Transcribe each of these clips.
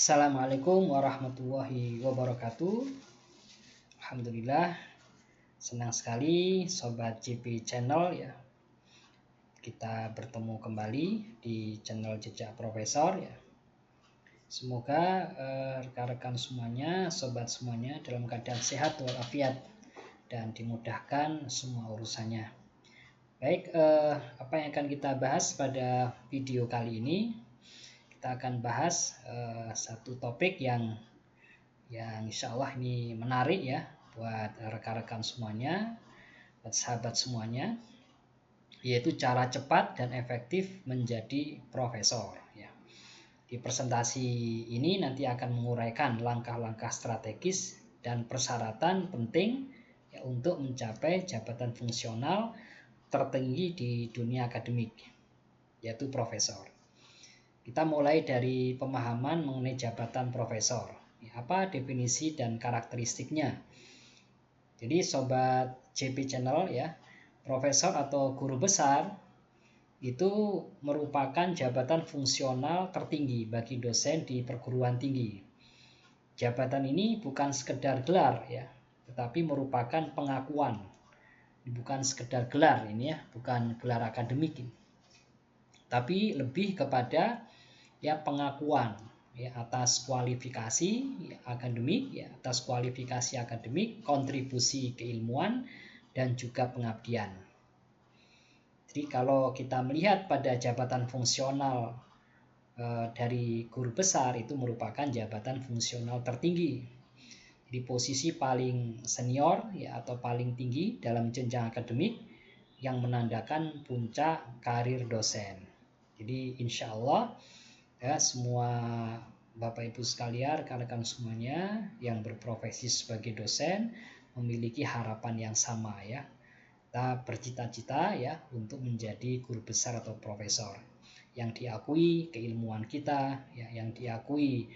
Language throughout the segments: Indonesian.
Assalamualaikum warahmatullahi wabarakatuh. Alhamdulillah, senang sekali Sobat JP Channel ya. Kita bertemu kembali di channel Jejak Profesor ya. Semoga rekan-rekan semuanya, sobat semuanya dalam keadaan sehat walafiat dan dimudahkan semua urusannya. Baik, apa yang akan kita bahas pada video kali ini? Kita akan bahas satu topik yang insya Allah ini menarik ya buat rekan-rekan semuanya, buat sahabat semuanya, yaitu cara cepat dan efektif menjadi profesor ya. Di presentasi ini nanti akan menguraikan langkah-langkah strategis dan persyaratan penting ya, untuk mencapai jabatan fungsional tertinggi di dunia akademik, yaitu profesor. Kita mulai dari pemahaman mengenai jabatan profesor. Apa definisi dan karakteristiknya? Jadi Sobat JP Channel ya, profesor atau guru besar itu merupakan jabatan fungsional tertinggi bagi dosen di perguruan tinggi. Jabatan ini bukan sekedar gelar ya, tetapi merupakan pengakuan. Bukan sekedar gelar ini ya, bukan gelar akademik ini. Tapi lebih kepada ya pengakuan ya atas kualifikasi ya, akademik ya, atas kualifikasi akademik, kontribusi keilmuan dan juga pengabdian. Jadi kalau kita melihat pada jabatan fungsional dari guru besar, itu merupakan jabatan fungsional tertinggi. Jadi posisi paling senior ya atau paling tinggi dalam jenjang akademik yang menandakan puncak karir dosen. Jadi insya Allah ya, semua Bapak Ibu sekalian, rekan-rekan semuanya yang berprofesi sebagai dosen memiliki harapan yang sama ya. Kita bercita-cita ya untuk menjadi guru besar atau profesor yang diakui keilmuan kita ya, yang diakui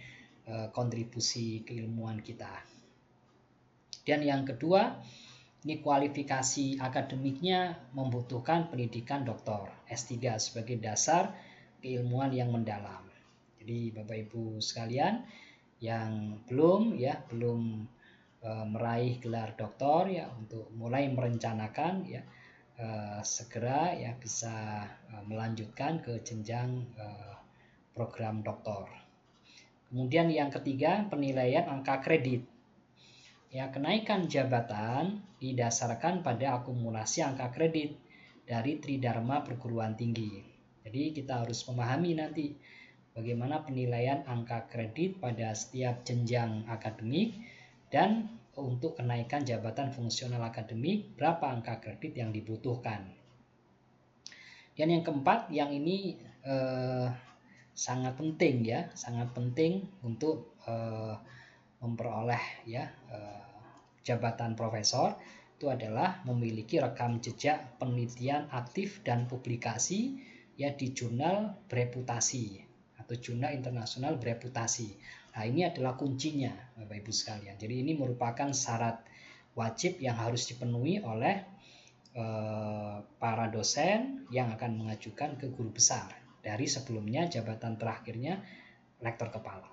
kontribusi keilmuan kita. Dan yang kedua, ini kualifikasi akademiknya membutuhkan pendidikan doktor S3 sebagai dasar keilmuan yang mendalam. Jadi Bapak Ibu sekalian yang belum meraih gelar doktor ya, untuk mulai merencanakan ya segera ya bisa melanjutkan ke jenjang program doktor. Kemudian yang ketiga, penilaian angka kredit. Ya, kenaikan jabatan didasarkan pada akumulasi angka kredit dari Tridharma perguruan tinggi. Jadi kita harus memahami nanti bagaimana penilaian angka kredit pada setiap jenjang akademik, dan untuk kenaikan jabatan fungsional akademik berapa angka kredit yang dibutuhkan. Dan yang keempat, yang ini sangat penting ya, sangat penting untuk memperoleh ya jabatan profesor, itu adalah memiliki rekam jejak penelitian aktif dan publikasi ya di jurnal bereputasi atau jurnal internasional bereputasi. Nah, ini adalah kuncinya Bapak Ibu sekalian. Jadi ini merupakan syarat wajib yang harus dipenuhi oleh para dosen yang akan mengajukan ke guru besar. Dari sebelumnya jabatan terakhirnya lektor kepala.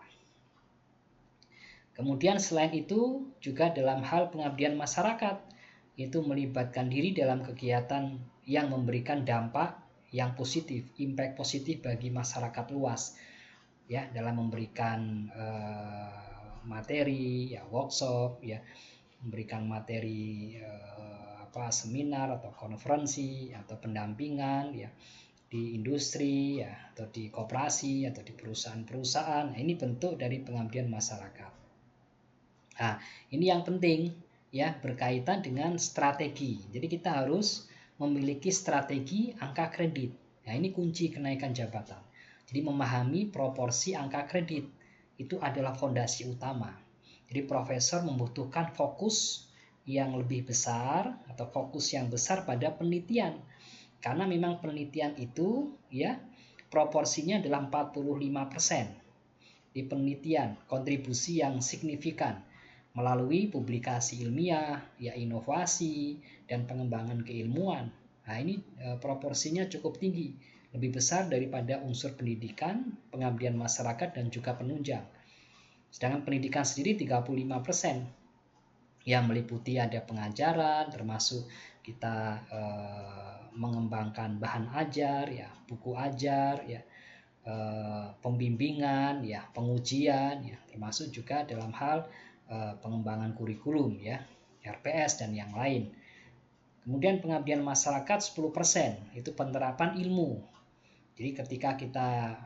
Kemudian selain itu juga dalam hal pengabdian masyarakat, itu melibatkan diri dalam kegiatan yang memberikan dampak yang positif, impact positif bagi masyarakat luas ya, dalam memberikan materi ya, workshop ya, memberikan materi seminar atau konferensi atau pendampingan ya di industri ya, atau di koperasi atau di perusahaan-perusahaan. Nah, ini bentuk dari pengabdian masyarakat. Nah, ini yang penting ya, berkaitan dengan strategi. Jadi kita harus memiliki strategi angka kredit. Nah, ini kunci kenaikan jabatan. Jadi memahami proporsi angka kredit itu adalah fondasi utama. Jadi profesor membutuhkan fokus yang lebih besar atau fokus yang besar pada penelitian. Karena memang penelitian itu ya proporsinya adalah 45% di penelitian, kontribusi yang signifikan melalui publikasi ilmiah, ya inovasi dan pengembangan keilmuan. Nah, ini proporsinya cukup tinggi, lebih besar daripada unsur pendidikan, pengabdian masyarakat dan juga penunjang. Sedangkan pendidikan sendiri 35%, yang meliputi ada pengajaran, termasuk kita mengembangkan bahan ajar, ya, buku ajar, ya, pembimbingan, ya, pengujian, ya, termasuk juga dalam hal pengembangan kurikulum, ya, RPS dan yang lain. Kemudian pengabdian masyarakat 10%, itu penerapan ilmu. Jadi ketika kita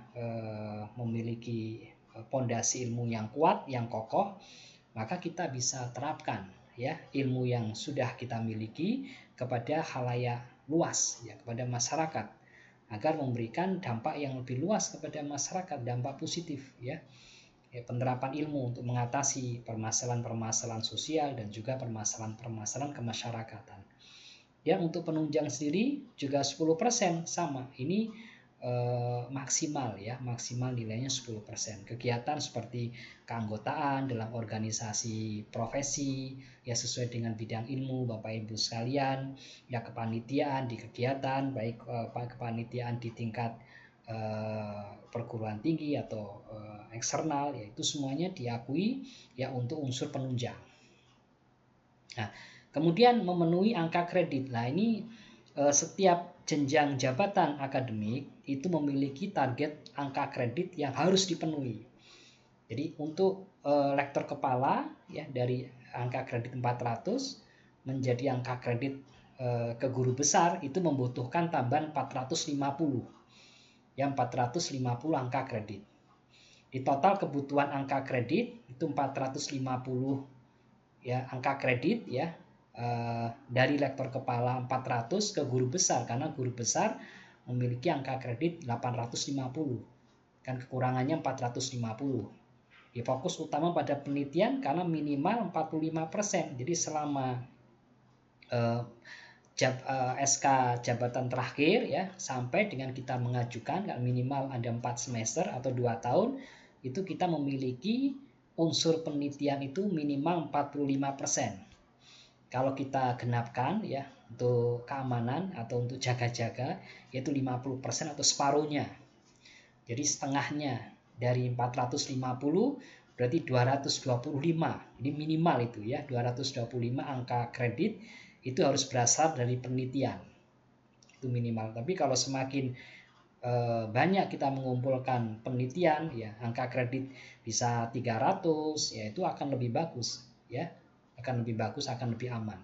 memiliki pondasi ilmu yang kuat, yang kokoh, maka kita bisa terapkan, ya, ilmu yang sudah kita miliki kepada khalayak luas, ya, kepada masyarakat, agar memberikan dampak yang lebih luas kepada masyarakat, dampak positif, ya, penerapan ilmu untuk mengatasi permasalahan-permasalahan sosial dan juga permasalahan-permasalahan kemasyarakatan. Ya, untuk penunjang sendiri juga 10%, sama. Ini maksimal, ya, maksimal nilainya 10%. Kegiatan seperti keanggotaan dalam organisasi profesi, ya, sesuai dengan bidang ilmu Bapak Ibu sekalian, ya, kepanitiaan di kegiatan, baik kepanitiaan di tingkat perguruan tinggi atau eksternal, ya, itu semuanya diakui, ya, untuk unsur penunjang. Nah, kemudian memenuhi angka kredit. Nah, ini setiap jenjang jabatan akademik itu memiliki target angka kredit yang harus dipenuhi. Jadi untuk lektor kepala, ya, dari angka kredit 400 menjadi angka kredit ke guru besar itu membutuhkan tambahan 450. Yang 450 angka kredit. Di total kebutuhan angka kredit itu 450, ya, angka kredit, ya, dari lektor kepala 400 ke guru besar, karena guru besar memiliki angka kredit 850, kan kekurangannya 450. Fokus utama pada penelitian karena minimal 45%. Jadi selama SK jabatan terakhir, ya, sampai dengan kita mengajukan, minimal ada 4 semester atau 2 tahun, itu kita memiliki unsur penelitian itu minimal 45%. Kalau kita genapkan, ya, untuk keamanan atau untuk jaga-jaga, yaitu 50% atau separuhnya. Jadi setengahnya dari 450 berarti 225. Ini minimal itu, ya, 225 angka kredit itu harus berasal dari penelitian. Itu minimal. Tapi kalau semakin banyak kita mengumpulkan penelitian, ya, angka kredit bisa 300, ya, itu akan lebih bagus, ya, akan lebih bagus, akan lebih aman.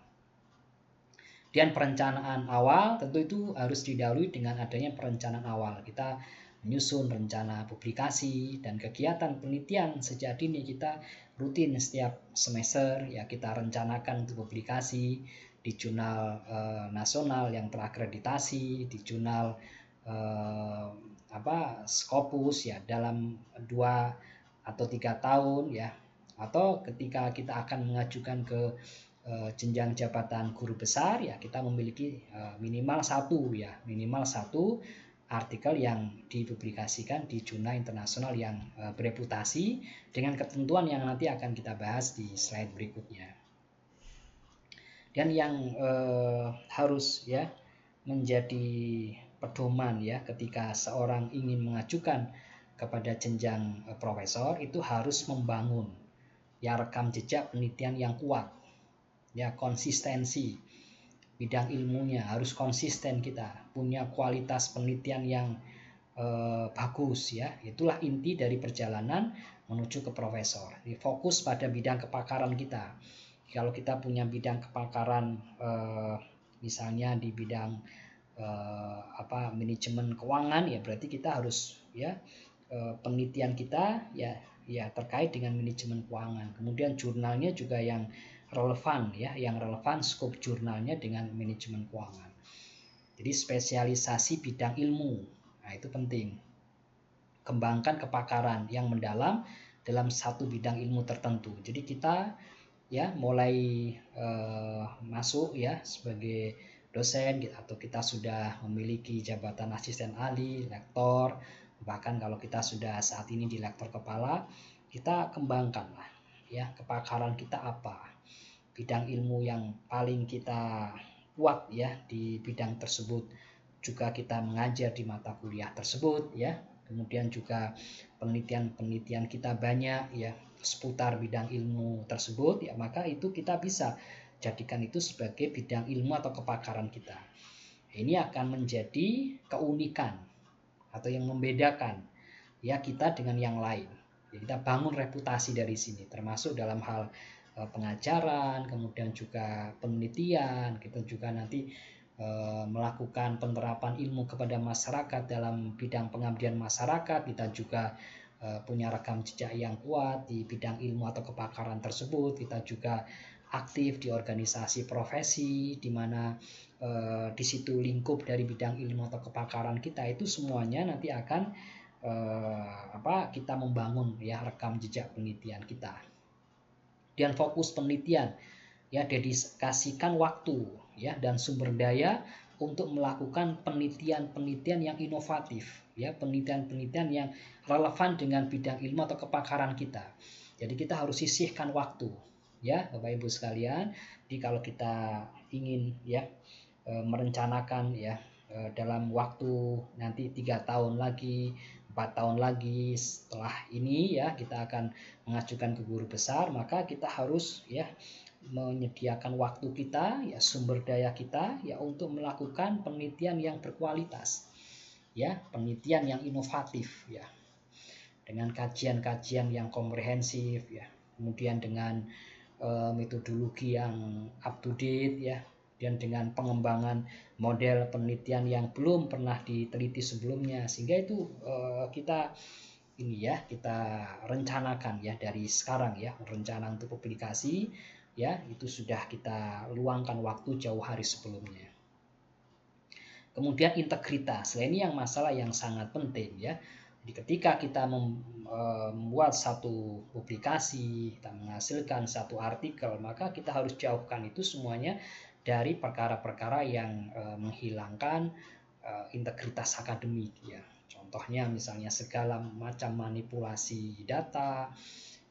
Dan perencanaan awal tentu itu harus didahului dengan adanya perencanaan awal. Kita menyusun rencana publikasi dan kegiatan penelitian sejak dini. Kita rutin setiap semester, ya, kita rencanakan untuk publikasi di jurnal nasional yang terakreditasi, di jurnal Scopus, ya, dalam 2 atau 3 tahun, ya, atau ketika kita akan mengajukan ke jenjang jabatan guru besar, ya, kita memiliki minimal satu artikel yang dipublikasikan di jurnal internasional yang bereputasi dengan ketentuan yang nanti akan kita bahas di slide berikutnya. Dan yang harus, ya, menjadi pedoman, ya, ketika seorang ingin mengajukan kepada jenjang profesor, itu harus membangun, ya, rekam jejak penelitian yang kuat, ya, konsistensi bidang ilmunya harus konsisten, kita punya kualitas penelitian yang bagus, ya. Itulah inti dari perjalanan menuju ke profesor. Jadi fokus pada bidang kepakaran kita. Kalau kita punya bidang kepakaran misalnya di bidang manajemen keuangan, ya, berarti kita harus, ya, penelitian kita, ya terkait dengan manajemen keuangan. Kemudian jurnalnya juga yang relevan, ya, yang relevan skop jurnalnya dengan manajemen keuangan. Jadi spesialisasi bidang ilmu, nah, itu penting. Kembangkan kepakaran yang mendalam dalam satu bidang ilmu tertentu. Jadi kita, ya, mulai masuk, ya, sebagai dosen, atau kita sudah memiliki jabatan asisten ahli, lektor, bahkan kalau kita sudah saat ini di lektor kepala, kita kembangkanlah, ya, kepakaran kita apa, bidang ilmu yang paling kita kuat, ya, di bidang tersebut. Juga kita mengajar di mata kuliah tersebut, ya. Kemudian juga penelitian kita banyak, ya, seputar bidang ilmu tersebut, ya maka itu kita bisa jadikan itu sebagai bidang ilmu atau kepakaran kita. Ini akan menjadi keunikan atau yang membedakan ya kita dengan yang lain. Ya, kita bangun reputasi dari sini, termasuk dalam hal pengajaran, kemudian juga penelitian. Kita juga nanti melakukan penerapan ilmu kepada masyarakat dalam bidang pengabdian masyarakat. Kita juga punya rekam jejak yang kuat di bidang ilmu atau kepakaran tersebut. Kita juga aktif di organisasi profesi, di mana di situ lingkup dari bidang ilmu atau kepakaran kita itu semuanya nanti akan kita membangun ya rekam jejak penelitian kita. Dan fokus penelitian ya, dedikasikan waktu ya dan sumber daya untuk melakukan penelitian-penelitian yang inovatif ya, penelitian-penelitian yang relevan dengan bidang ilmu atau kepakaran kita. Jadi kita harus sisihkan waktu ya Bapak Ibu sekalian. Jadi kalau kita ingin ya merencanakan ya dalam waktu nanti 3 tahun lagi, 4 tahun lagi setelah ini ya kita akan mengajukan ke guru besar, maka kita harus ya menyediakan waktu kita ya, sumber daya kita ya untuk melakukan penelitian yang berkualitas ya, penelitian yang inovatif ya, dengan kajian-kajian yang komprehensif ya, kemudian dengan metodologi yang up to date ya, dan dengan pengembangan model penelitian yang belum pernah diteliti sebelumnya, sehingga itu kita rencanakan ya dari sekarang ya, rencana untuk publikasi ya itu sudah kita luangkan waktu jauh hari sebelumnya. Kemudian integritas, ini yang masalah yang sangat penting ya. Jadi ketika kita membuat satu publikasi, kita menghasilkan satu artikel, maka kita harus jauhkan itu semuanya dari perkara-perkara yang menghilangkan integritas akademik ya. Contohnya misalnya segala macam manipulasi data,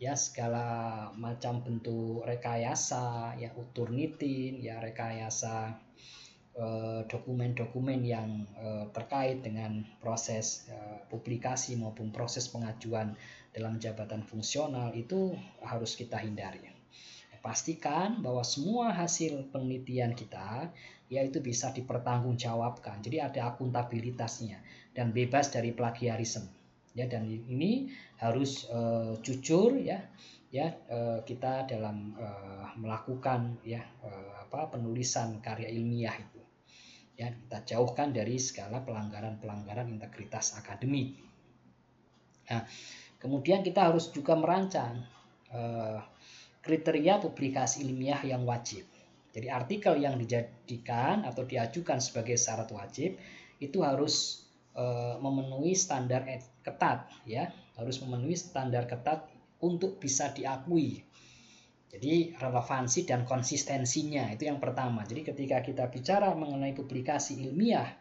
ya segala macam bentuk rekayasa, ya uturnitin, ya rekayasa dokumen-dokumen yang terkait dengan proses publikasi maupun proses pengajuan dalam jabatan fungsional itu harus kita hindari. Pastikan bahwa semua hasil penelitian kita yaitu bisa dipertanggungjawabkan. Jadi ada akuntabilitasnya dan bebas dari plagiarisme. Ya, dan ini harus jujur ya kita dalam melakukan ya penulisan karya ilmiah itu. Ya, kita jauhkan dari segala pelanggaran-pelanggaran integritas akademik. Nah, kemudian kita harus juga merancang kriteria publikasi ilmiah yang wajib. Jadi artikel yang dijadikan atau diajukan sebagai syarat wajib itu harus memenuhi standar ketat ya, harus memenuhi standar ketat untuk bisa diakui. Jadi relevansi dan konsistensinya itu yang pertama. Jadi ketika kita bicara mengenai publikasi ilmiah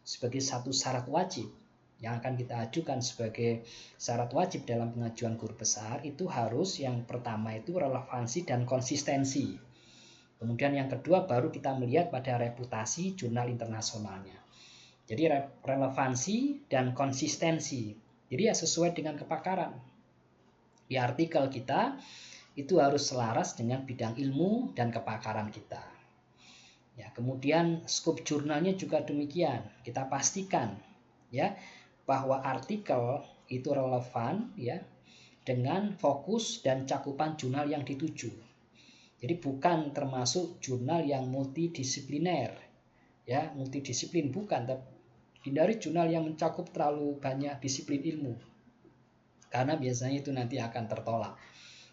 sebagai satu syarat wajib yang akan kita ajukan sebagai syarat wajib dalam pengajuan guru besar, itu harus yang pertama itu relevansi dan konsistensi. Kemudian yang kedua baru kita melihat pada reputasi jurnal internasionalnya. Jadi relevansi dan konsistensi. Jadi ya sesuai dengan kepakaran. Di artikel kita itu harus selaras dengan bidang ilmu dan kepakaran kita. Ya, kemudian skop jurnalnya juga demikian. Kita pastikan ya bahwa artikel itu relevan ya dengan fokus dan cakupan jurnal yang dituju. Jadi bukan termasuk jurnal yang multidisipliner ya, multidisiplin bukan, tapi hindari jurnal yang mencakup terlalu banyak disiplin ilmu. Karena biasanya itu nanti akan tertolak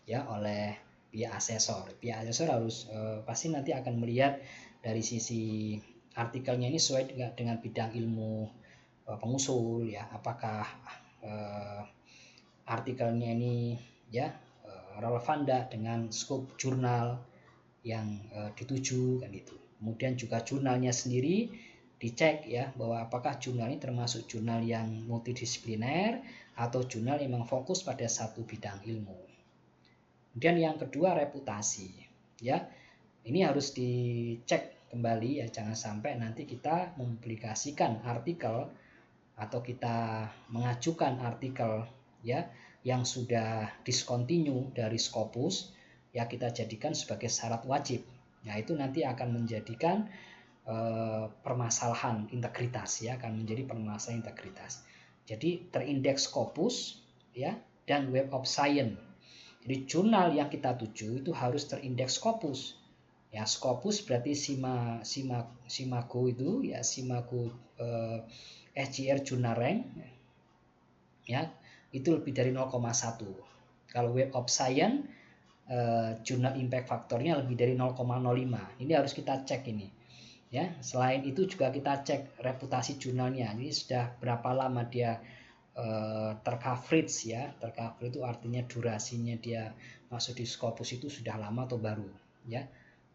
ya oleh pihak asesor. Pihak asesor harus pasti nanti akan melihat dari sisi artikelnya ini sesuai dengan bidang ilmu pengusul ya, apakah artikelnya ini ya relevan dengan skop jurnal yang dituju kan itu. Kemudian juga jurnalnya sendiri dicek ya bahwa apakah jurnal ini termasuk jurnal yang multidisipliner atau jurnal yang memang fokus pada satu bidang ilmu. Kemudian yang kedua reputasi ya, ini harus dicek kembali ya, jangan sampai nanti kita mempublikasikan artikel atau kita mengajukan artikel ya yang sudah discontinue dari Scopus ya kita jadikan sebagai syarat wajib. Nah, itu nanti akan menjadikan permasalahan integritas ya, akan menjadi permasalahan integritas. Jadi terindeks Scopus ya dan Web of Science. Jadi jurnal yang kita tuju itu harus terindeks Scopus. Ya, Scopus berarti Simago itu ya, Simago SJR Journal Rank ya, itu lebih dari 0,1. Kalau Web of Science jurnal impact faktornya lebih dari 0,05. Ini harus kita cek ini. Ya, selain itu juga kita cek reputasi jurnalnya. Ini sudah berapa lama dia tercoverage ya. Tercoverage itu artinya durasinya dia masuk di Scopus itu sudah lama atau baru ya.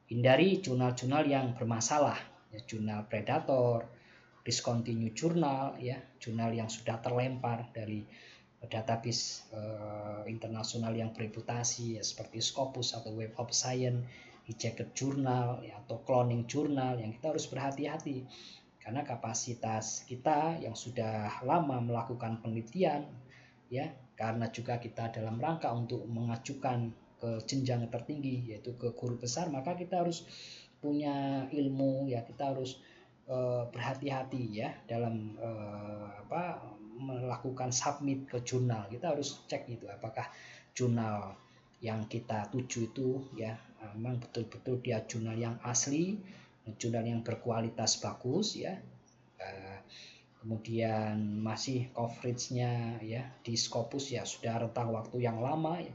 Hindari jurnal-jurnal yang bermasalah ya, jurnal predator, discontinue jurnal ya, jurnal yang sudah terlempar dari database internasional yang bereputasi ya, seperti Scopus atau Web of Science, hijacket jurnal ya, atau cloning jurnal yang kita harus berhati-hati karena kapasitas kita yang sudah lama melakukan penelitian ya, karena juga kita dalam rangka untuk mengajukan ke jenjang tertinggi yaitu ke guru besar, maka kita harus punya ilmu ya, kita harus berhati-hati ya dalam melakukan submit ke jurnal. Kita harus cek itu apakah jurnal yang kita tuju itu ya memang betul-betul dia jurnal yang asli, jurnal yang berkualitas bagus ya. Kemudian masih coveragenya ya di Scopus ya sudah rentang waktu yang lama ya.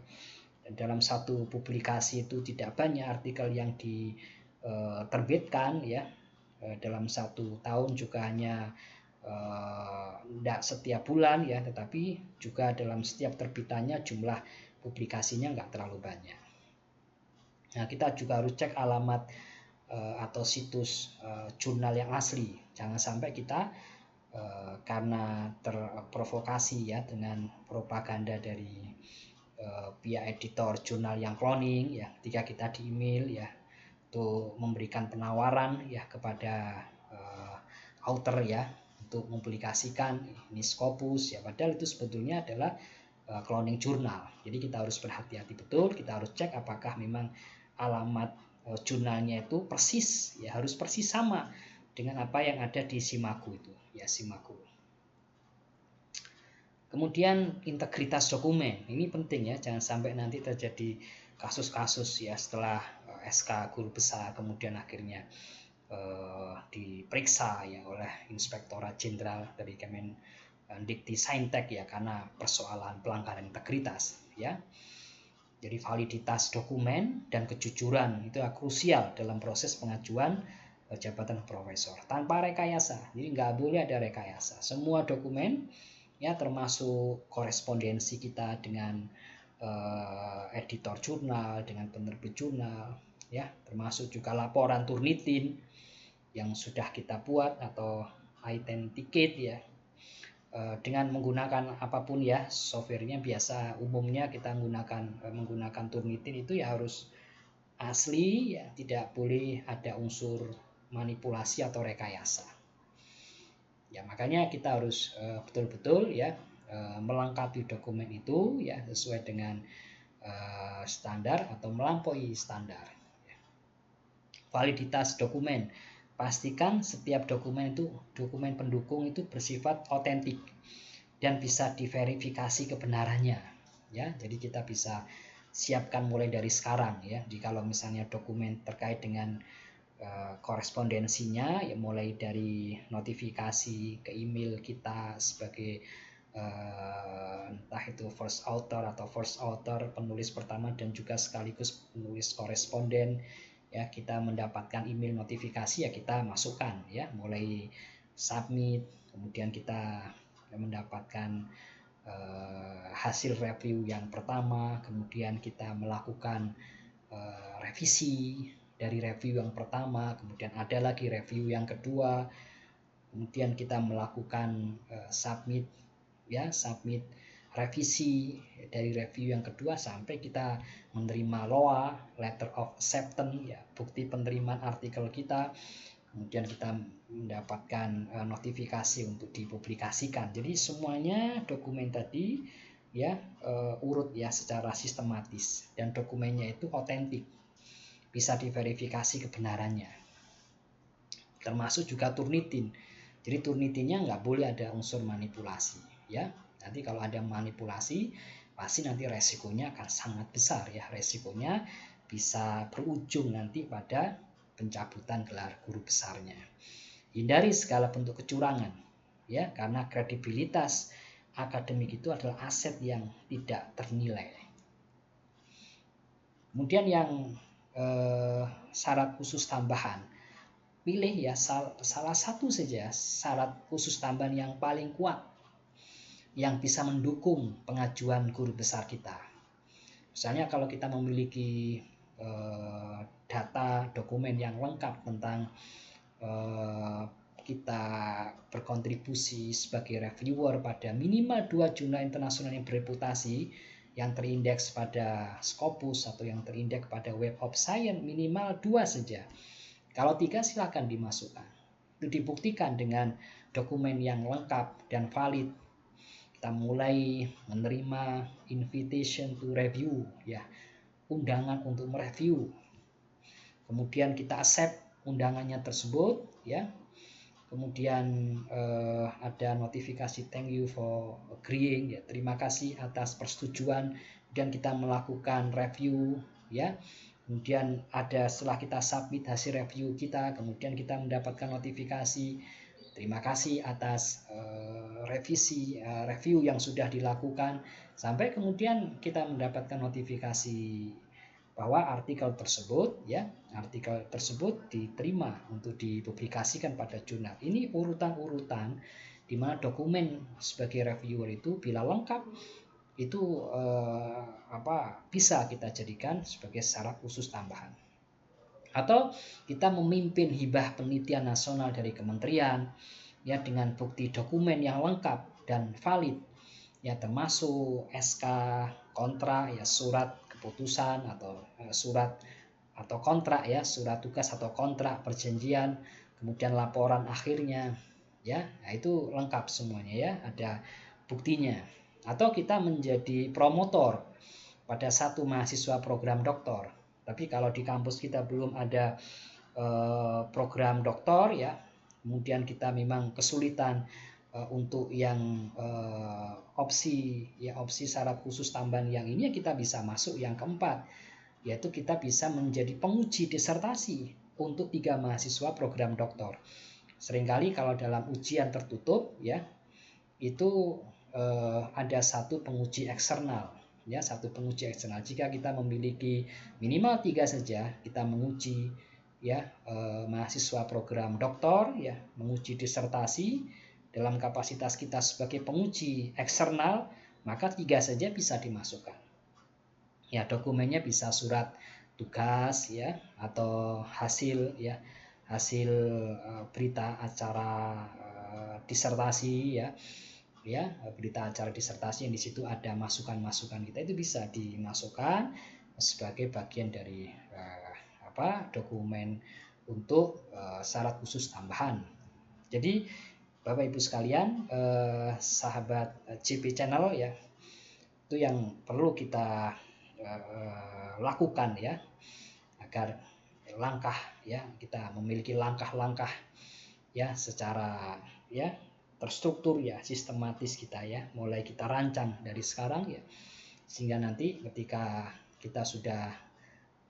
Dan dalam satu publikasi itu tidak banyak artikel yang diterbitkan ya. Dalam 1 tahun juga hanya tidak setiap bulan ya, tetapi juga dalam setiap terbitannya jumlah publikasinya nggak terlalu banyak. Nah, kita juga harus cek alamat atau situs jurnal yang asli. Jangan sampai kita karena terprovokasi ya dengan propaganda dari pihak editor jurnal yang cloning ya, ketika kita di email ya untuk memberikan penawaran ya kepada author ya untuk mempublikasikan ini Scopus ya, padahal itu sebetulnya adalah cloning jurnal. Jadi kita harus berhati-hati betul, kita harus cek apakah memang alamat jurnalnya itu persis ya, harus persis sama dengan apa yang ada di Simago itu ya, Simago. Kemudian integritas dokumen, ini penting ya, jangan sampai nanti terjadi kasus-kasus ya setelah SK guru besar kemudian akhirnya diperiksa ya oleh Inspektorat Jenderal dari Kemendikti Saintek ya karena persoalan pelanggaran integritas ya. Jadi validitas dokumen dan kejujuran itu krusial dalam proses pengajuan jabatan profesor tanpa rekayasa. Jadi nggak boleh ada rekayasa. Semua dokumen ya termasuk korespondensi kita dengan editor jurnal, dengan penerbit jurnal ya, termasuk juga laporan Turnitin yang sudah kita buat atau authenticate ya dengan menggunakan apapun ya softwarenya. Biasa umumnya kita menggunakan Turnitin itu ya harus asli ya, tidak boleh ada unsur manipulasi atau rekayasa ya. Makanya kita harus betul-betul ya melengkapi dokumen itu ya sesuai dengan standar atau melampaui standar. Validitas dokumen, pastikan setiap dokumen itu, dokumen pendukung itu bersifat otentik dan bisa diverifikasi kebenarannya ya. Jadi kita bisa siapkan mulai dari sekarang ya. Jadi kalau misalnya dokumen terkait dengan korespondensinya ya, mulai dari notifikasi ke email kita sebagai entah itu first author atau first author, penulis pertama dan juga sekaligus penulis koresponden ya, kita mendapatkan email notifikasi ya kita masukkan ya, mulai submit, kemudian kita mendapatkan hasil review yang pertama, kemudian kita melakukan revisi dari review yang pertama, kemudian ada lagi review yang kedua, kemudian kita melakukan submit ya, submit revisi dari review yang kedua sampai kita menerima LOA, letter of acceptance ya, bukti penerimaan artikel kita, kemudian kita mendapatkan notifikasi untuk dipublikasikan. Jadi semuanya dokumen tadi ya urut ya secara sistematis, dan dokumennya itu otentik, bisa diverifikasi kebenarannya. Termasuk juga Turnitin. Jadi Turnitinnya nggak boleh ada unsur manipulasi ya. Nanti kalau ada manipulasi pasti nanti resikonya akan sangat besar ya. Resikonya bisa berujung nanti pada pencabutan gelar guru besarnya. Hindari segala bentuk kecurangan ya, karena kredibilitas akademik itu adalah aset yang tidak ternilai. Kemudian yang syarat khusus tambahan, pilih ya salah satu saja syarat khusus tambahan yang paling kuat yang bisa mendukung pengajuan guru besar kita. Misalnya kalau kita memiliki data dokumen yang lengkap tentang kita berkontribusi sebagai reviewer pada minimal 2 jurnal internasional yang bereputasi, yang terindeks pada Scopus atau yang terindeks pada Web of Science, minimal 2 saja. Kalau 3 silakan dimasukkan. Itu dibuktikan dengan dokumen yang lengkap dan valid. Kita mulai menerima invitation to review ya, undangan untuk mereview. Kemudian kita accept undangannya tersebut ya. Kemudian ada notifikasi thank you for agreeing ya, terima kasih atas persetujuan. Kemudian kita melakukan review ya. Kemudian ada setelah kita submit hasil review kita, kemudian kita mendapatkan notifikasi terima kasih atas review yang sudah dilakukan, sampai kemudian kita mendapatkan notifikasi bahwa artikel tersebut diterima untuk dipublikasikan pada jurnal. Ini urutan-urutan di mana dokumen sebagai reviewer itu bila lengkap itu bisa kita jadikan sebagai syarat khusus tambahan. Atau kita memimpin hibah penelitian nasional dari kementerian ya dengan bukti dokumen yang lengkap dan valid ya, termasuk SK kontrak ya, surat keputusan atau surat atau kontrak ya, surat tugas atau kontrak perjanjian, kemudian laporan akhirnya ya. Nah, itu lengkap semuanya ya, ada buktinya. Atau kita menjadi promotor pada satu mahasiswa program doktor, tapi kalau di kampus kita belum ada program doktor ya, kemudian kita memang kesulitan untuk yang opsi syarat khusus tambahan yang ini, kita bisa masuk yang keempat, yaitu kita bisa menjadi penguji disertasi untuk 3 mahasiswa program doktor. Seringkali kalau dalam ujian tertutup ya, itu ada satu penguji eksternal ya, jika kita memiliki minimal 3 saja, kita menguji ya mahasiswa program doktor ya, menguji disertasi dalam kapasitas kita sebagai penguji eksternal, maka 3 saja bisa dimasukkan. Ya, dokumennya bisa surat tugas ya, atau hasil berita acara disertasi ya, berita acara disertasi yang di situ ada masukan-masukan kita, itu bisa dimasukkan sebagai bagian dari dokumen untuk syarat khusus tambahan. Jadi Bapak Ibu sekalian, sahabat JP Channel ya, itu yang perlu kita lakukan ya, agar kita memiliki langkah-langkah ya secara ya terstruktur ya, sistematis kita ya, mulai kita rancang dari sekarang ya, sehingga nanti ketika kita sudah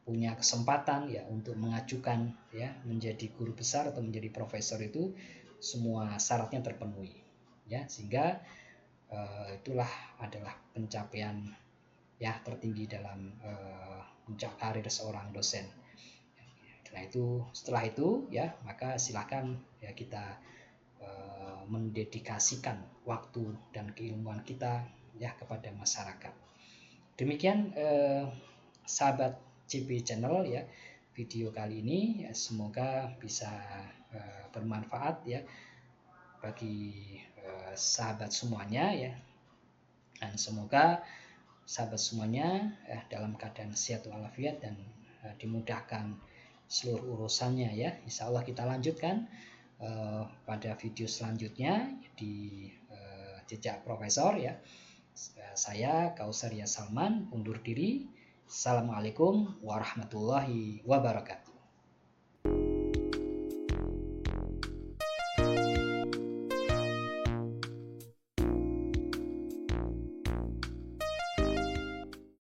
punya kesempatan ya untuk mengajukan ya menjadi guru besar atau menjadi profesor, itu semua syaratnya terpenuhi ya, sehingga itulah adalah pencapaian ya tertinggi dalam puncak karir seorang dosen. Setelah itu ya, maka silakan ya kita mendedikasikan waktu dan keilmuan kita ya kepada masyarakat. Demikian sahabat JP Channel ya, video kali ini ya, semoga bisa bermanfaat ya bagi sahabat semuanya ya, dan semoga sahabat semuanya dalam keadaan sehat walafiat dan dimudahkan seluruh urusannya ya. Insya Allah kita lanjutkan pada video selanjutnya di jejak profesor ya. Saya Kausaria Salman undur diri. Assalamualaikum warahmatullahi wabarakatuh.